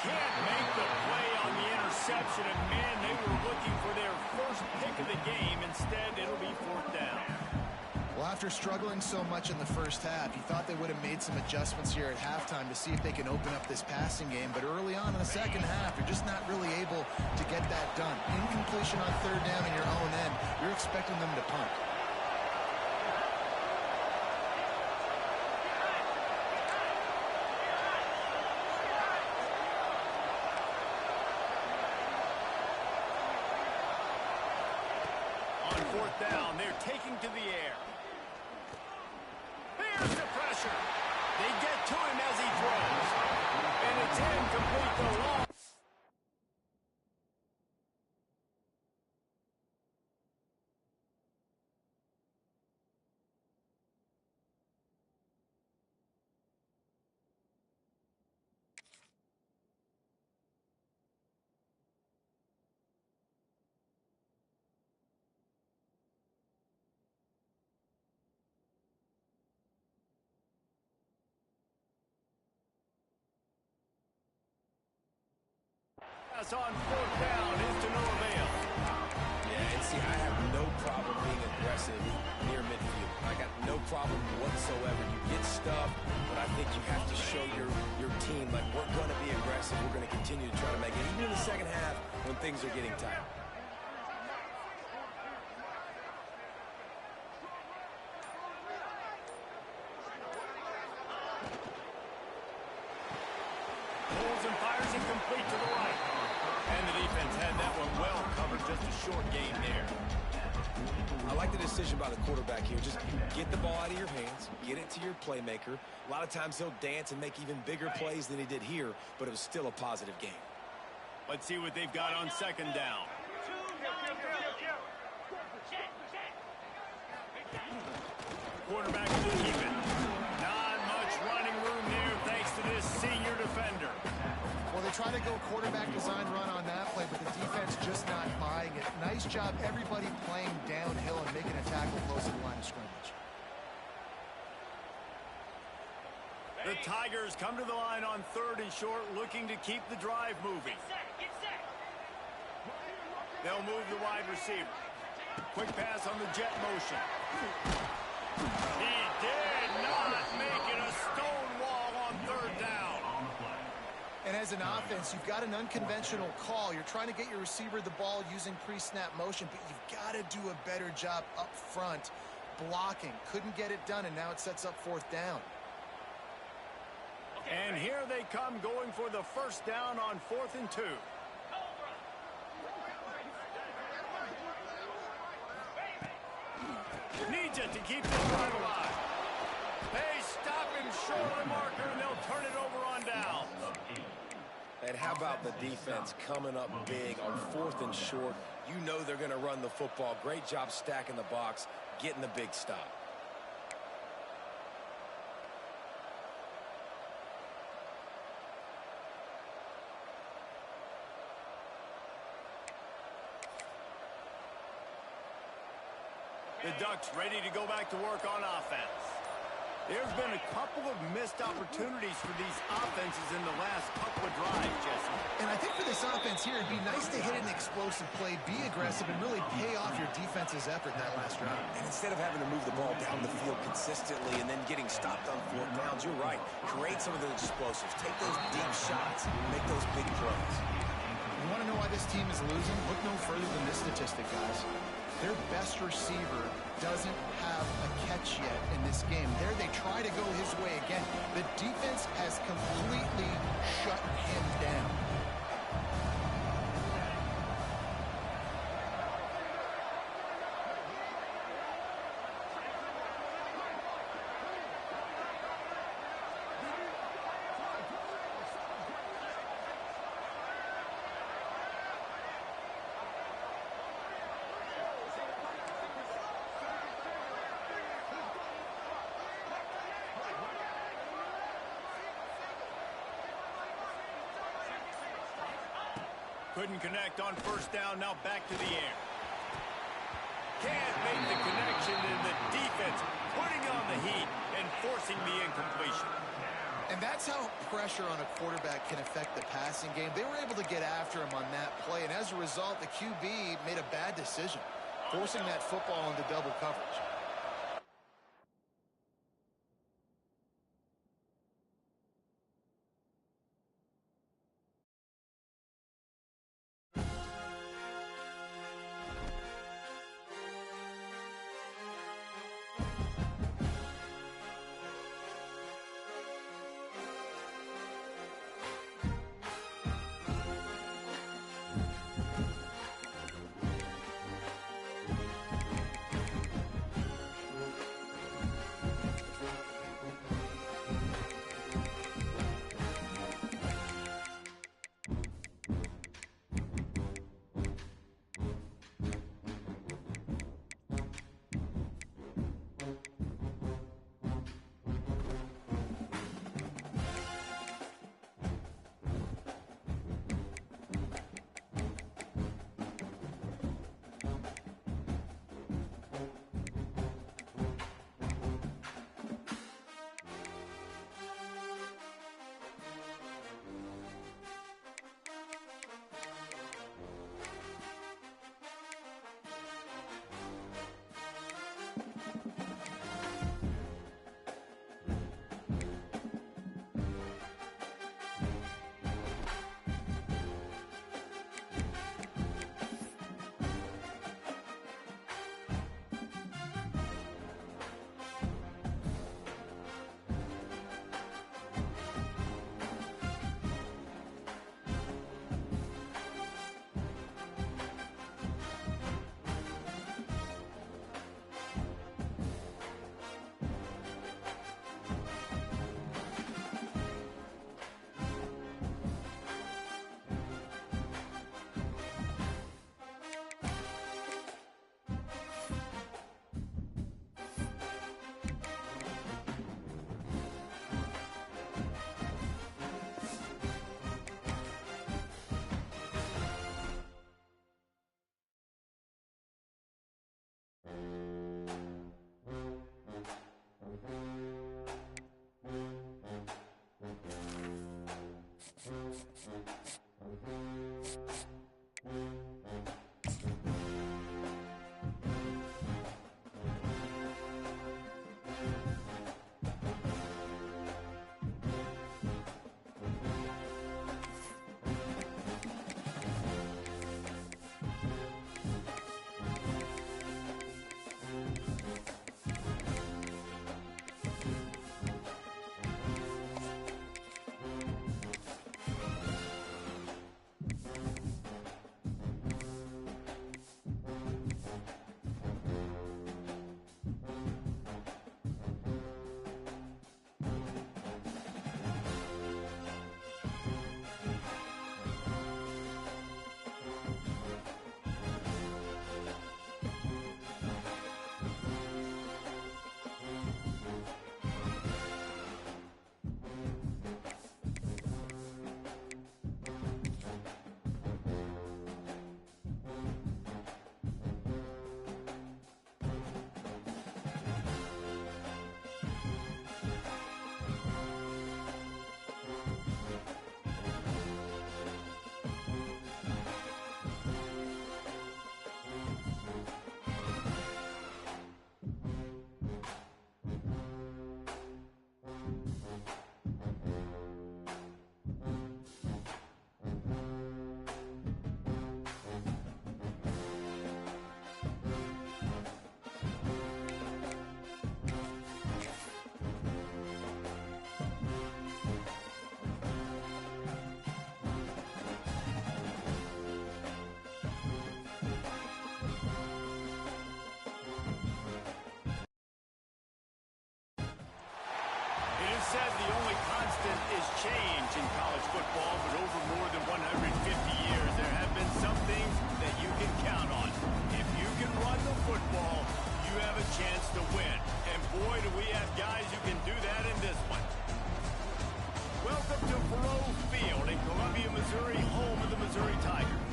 Can't make the play on the interception, and man, they were looking for their first pick of the game. Instead, it'll be fourth down. Well, after struggling so much in the first half, you thought they would have made some adjustments here at halftime to see if they can open up this passing game. But early on in the second half, they're just not really able to get that done. Incompletion on third down in your own end, you're expecting them to punt. Fourth down, they're taking to the air. Here's the pressure. They get to him as he throws. And it's incomplete to long. Pass on fourth down is to no avail. Yeah, and see, I have no problem being aggressive near midfield. I got no problem whatsoever. You get stuff, but I think you have to show your team, like, we're going to be aggressive. We're going to continue to try to make it, even in the second half when things are getting tight. Pulls and fires it complete to the right. And the defense had that one well covered, just a short gain there. I like the decision by the quarterback here. Just get the ball out of your hands, get it to your playmaker. A lot of times he'll dance and make even bigger plays than he did here, but it was still a positive game. Let's see what they've got on second down. Quarterback will keep it. Not much running room there thanks to this senior defender. Well, they try to go quarterback design run on that play, but the defense just not buying it. Nice job, everybody playing downhill and making a tackle close to the line of scrimmage. The Tigers come to the line on third and short, looking to keep the drive moving. Get set. They'll move the wide receiver. Quick pass on the jet motion. He did not make it a stone wall on third down. And as an offense, you've got an unconventional call. You're trying to get your receiver the ball using pre-snap motion, but you've got to do a better job up front blocking. Couldn't get it done, and now it sets up fourth down. And here they come going for the first down on 4th and 2. Needs it to keep this drive alive. They stop him short of the marker, and they'll turn it over on down. And how about the defense coming up big on 4th and short? You know they're going to run the football. Great job stacking the box, getting the big stop. The Ducks ready to go back to work on offense. There's been a couple of missed opportunities for these offenses in the last couple of drives, Jesse. And I think for this offense here, it'd be nice to hit an explosive play, be aggressive, and really pay off your defense's effort that last drive. And instead of having to move the ball down the field consistently and then getting stopped on 4th downs, you're right. Create some of those explosives. Take those deep shots. Make those big throws. You want to know why this team is losing? Look no further than this statistic, guys. Their best receiver doesn't have a catch yet in this game. There they try to go his way again. The defense has completely shut him down. Couldn't connect on 1st down, now back to the air. Can't make the connection, and the defense putting on the heat and forcing the incompletion. And that's how pressure on a quarterback can affect the passing game. They were able to get after him on that play, and as a result, the QB made a bad decision, forcing that football into double coverage. said the only constant is change in college football, but over more than 150 years, there have been some things that you can count on. If you can run the football, you have a chance to win. And boy, do we have guys who can do that in this one. Welcome to Faroe Field in Columbia, Missouri, home of the Missouri Tigers.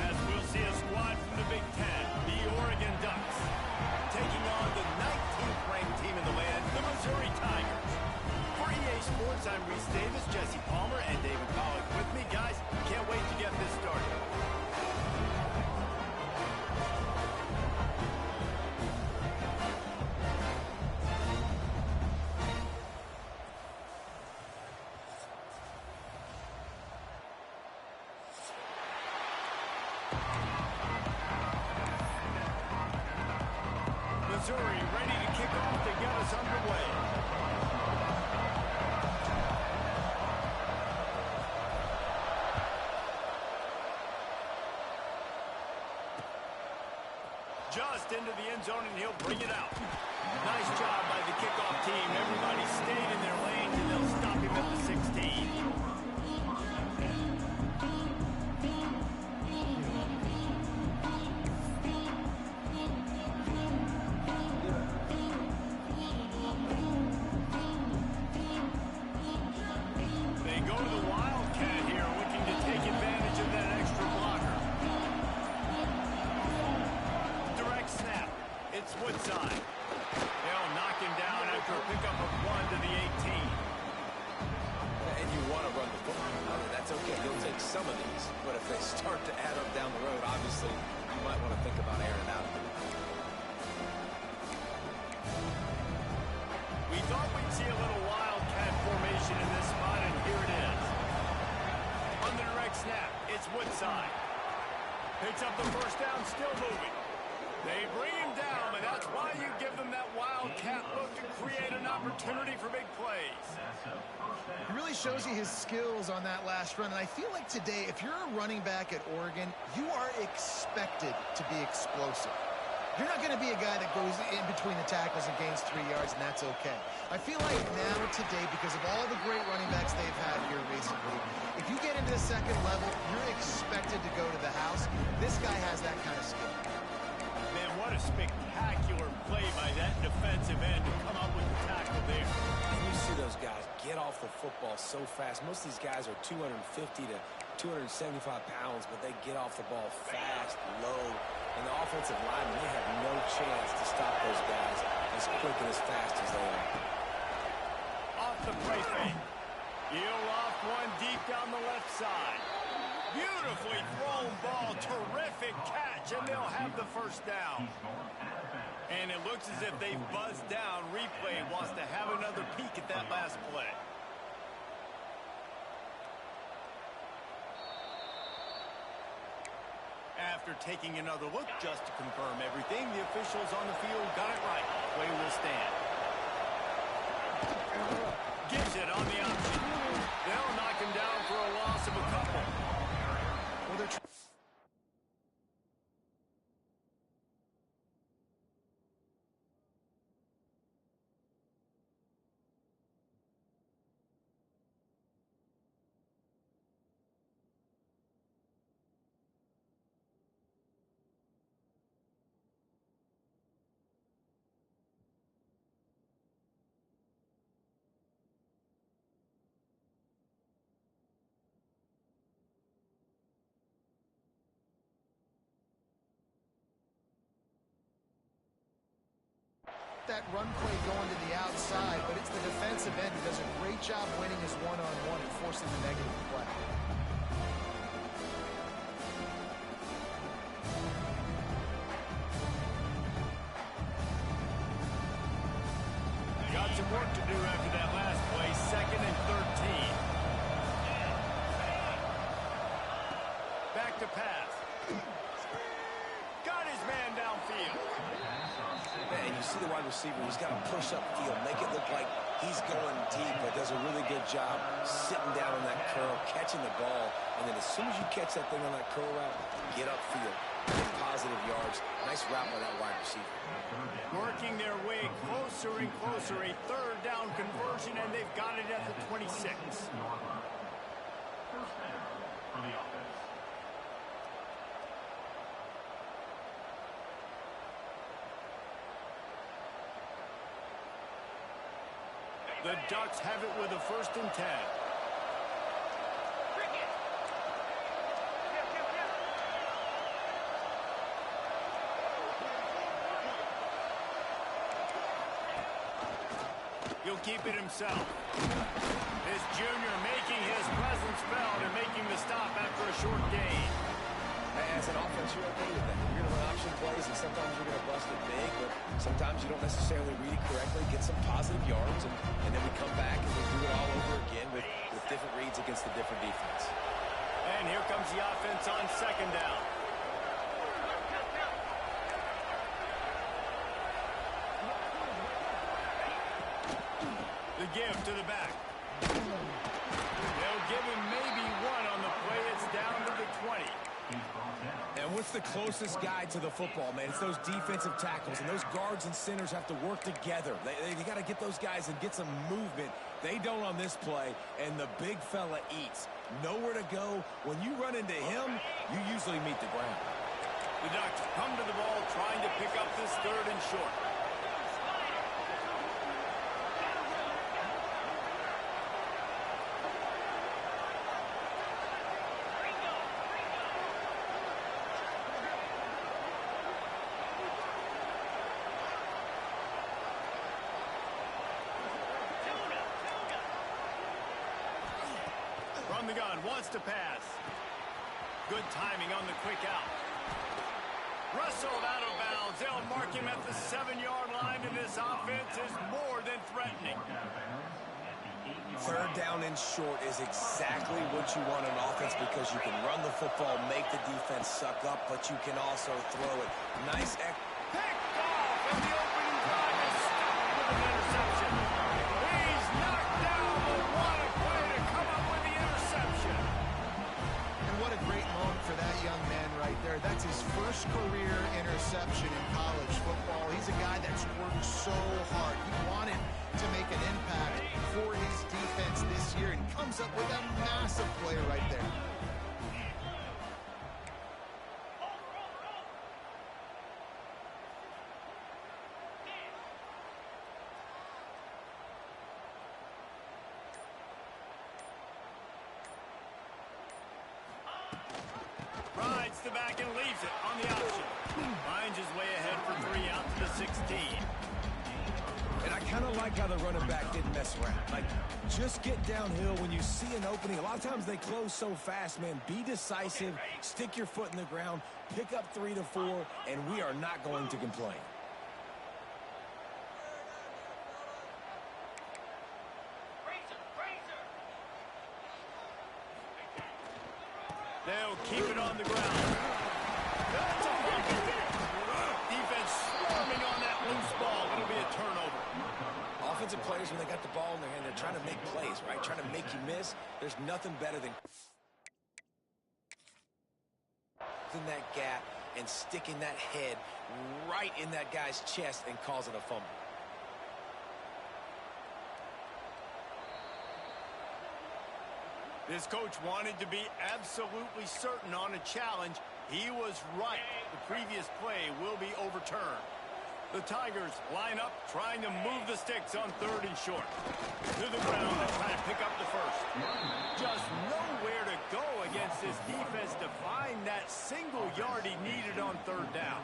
As we'll see a squad from the Big Ten, the Oregon Ducks, taking on the 19th ranked team in the land, the Missouri Tigers. For EA Sports, I'm Reese Davis, Jesse Palmer, and David Pollack with me. Guys, can't wait to get this started. Missouri ready to kick off to get us underway. Just into the end zone, and he'll bring it out. Nice job by the kickoff team. Everybody stayed in their lanes, and they'll stop him at the 16. Woodside. They'll knock him down after a pickup of 1 to the 18. And you want to run the football. I mean, that's okay. You'll take some of these. But if they start to add up down the road, obviously, you might want to think about airing out. We thought we'd see a little wildcat formation in this spot, and here it is. On the direct snap, it's Woodside. Picks up the first down, still moving. They bring him down, and that's why you give them that wildcat look to create an opportunity for big plays. He really shows you his skills on that last run, and I feel like today, if you're a running back at Oregon, you are expected to be explosive. You're not going to be a guy that goes in between the tackles and gains 3 yards, and that's okay. I feel like now today, because of all the great running backs they've had here recently, if you get into the second level, you're expected to go to the house. This guy has that kind of skill. Man, what a spectacular play by that defensive end to come up with the tackle there. And you see those guys get off the football so fast. Most of these guys are 250 to 275 pounds, but they get off the ball fast, low. And the offensive linemen, they have no chance to stop those guys as quick and as fast as they are. Off the play fake. He'll off one deep down the left side. Beautifully thrown ball, terrific catch, and they'll have the first down. And it looks as if they've buzzed down. Replay wants to have another peek at that last play. After taking another look just to confirm everything, the officials on the field got it right. Play will stand. Gives it on the option. They'll knock him down for a loss of a couple. Well, they're that run play going to the outside, but it's the defensive end who does a great job winning his one-on-one and forcing the negative play. They got some work to do after that last play. 2nd and 13. Back to pass. Got his man downfield. And you see the wide receiver, he's got to push up field, make it look like He's going deep, but does a really good job sitting down on that curl, catching the ball, and then as soon as you catch that thing on that curl route, get upfield, get positive yards. Nice route by that wide receiver. Working their way closer and closer, a third down conversion, and they've got it at the 26. First down for the offense. The Ducks have it with a 1st and 10. He'll keep it himself. This junior making his presence felt and making the stop after a short gain. As an offense, you're okay with that. You're going to run option plays, and sometimes you're going to bust it big, but sometimes you don't necessarily read it correctly, get some positive yards, and then we come back and we do it all over again with different reads against the different defense. And here comes the offense on 2nd down. The give to the back. They'll give him maybe 1 on the play. It's down to the 20. And what's the closest guy to the football, man? It's those defensive tackles, and those guards and centers have to work together. They got to get those guys and get some movement. They don't on this play, and the big fella eats. Nowhere to go. When you run into him, you usually meet the ground. The Ducks come to the ball trying to pick up this 3rd and short. From the gun, wants to pass. Good timing on the quick out. Wrestled out of bounds. They'll mark him at the 7-yard line, and this offense is more than threatening. 3rd down and short is exactly what you want on offense because you can run the football, make the defense suck up, but you can also throw it. Nice. Picked off, and the opening drive is stopped with an interception. He's knocked down, but what a play to come up with the interception. And what a great moment for that young man right there. That's his first career interception in college football. He's a guy that's worked so hard. He wanted to make an impact for his defense this year and comes up with a massive play right there. Rides the back and leaves it on the option. Finds his way ahead for 3 out to the 16. And I kind of like how the running back didn't mess around. Like, just get downhill when you see an opening. A lot of times they close so fast, man. Be decisive, stick your foot in the ground, pick up 3 to 4, and we are not going to complain. They'll keep it on the ground. That's a fumble. Defense swarming on that loose ball. It'll be a turnover. Offensive players, when they got the ball in their hand, they're trying to make plays, right? Trying to make you miss. There's nothing better than in that gap and sticking that head right in that guy's chest and causing a fumble. This coach wanted to be absolutely certain on a challenge. He was right. The previous play will be overturned. The Tigers line up, trying to move the sticks on 3rd and short. To the ground to try to pick up the first. Just nowhere to go against this defense to find that single yard he needed on 3rd down.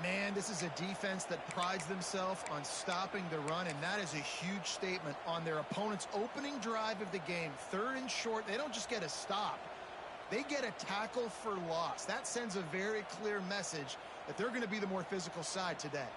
Man, this is a defense that prides themselves on stopping the run, and that is a huge statement on their opponent's opening drive of the game. 3rd and short, they don't just get a stop. They get a tackle for loss. That sends a very clear message that they're going to be the more physical side today.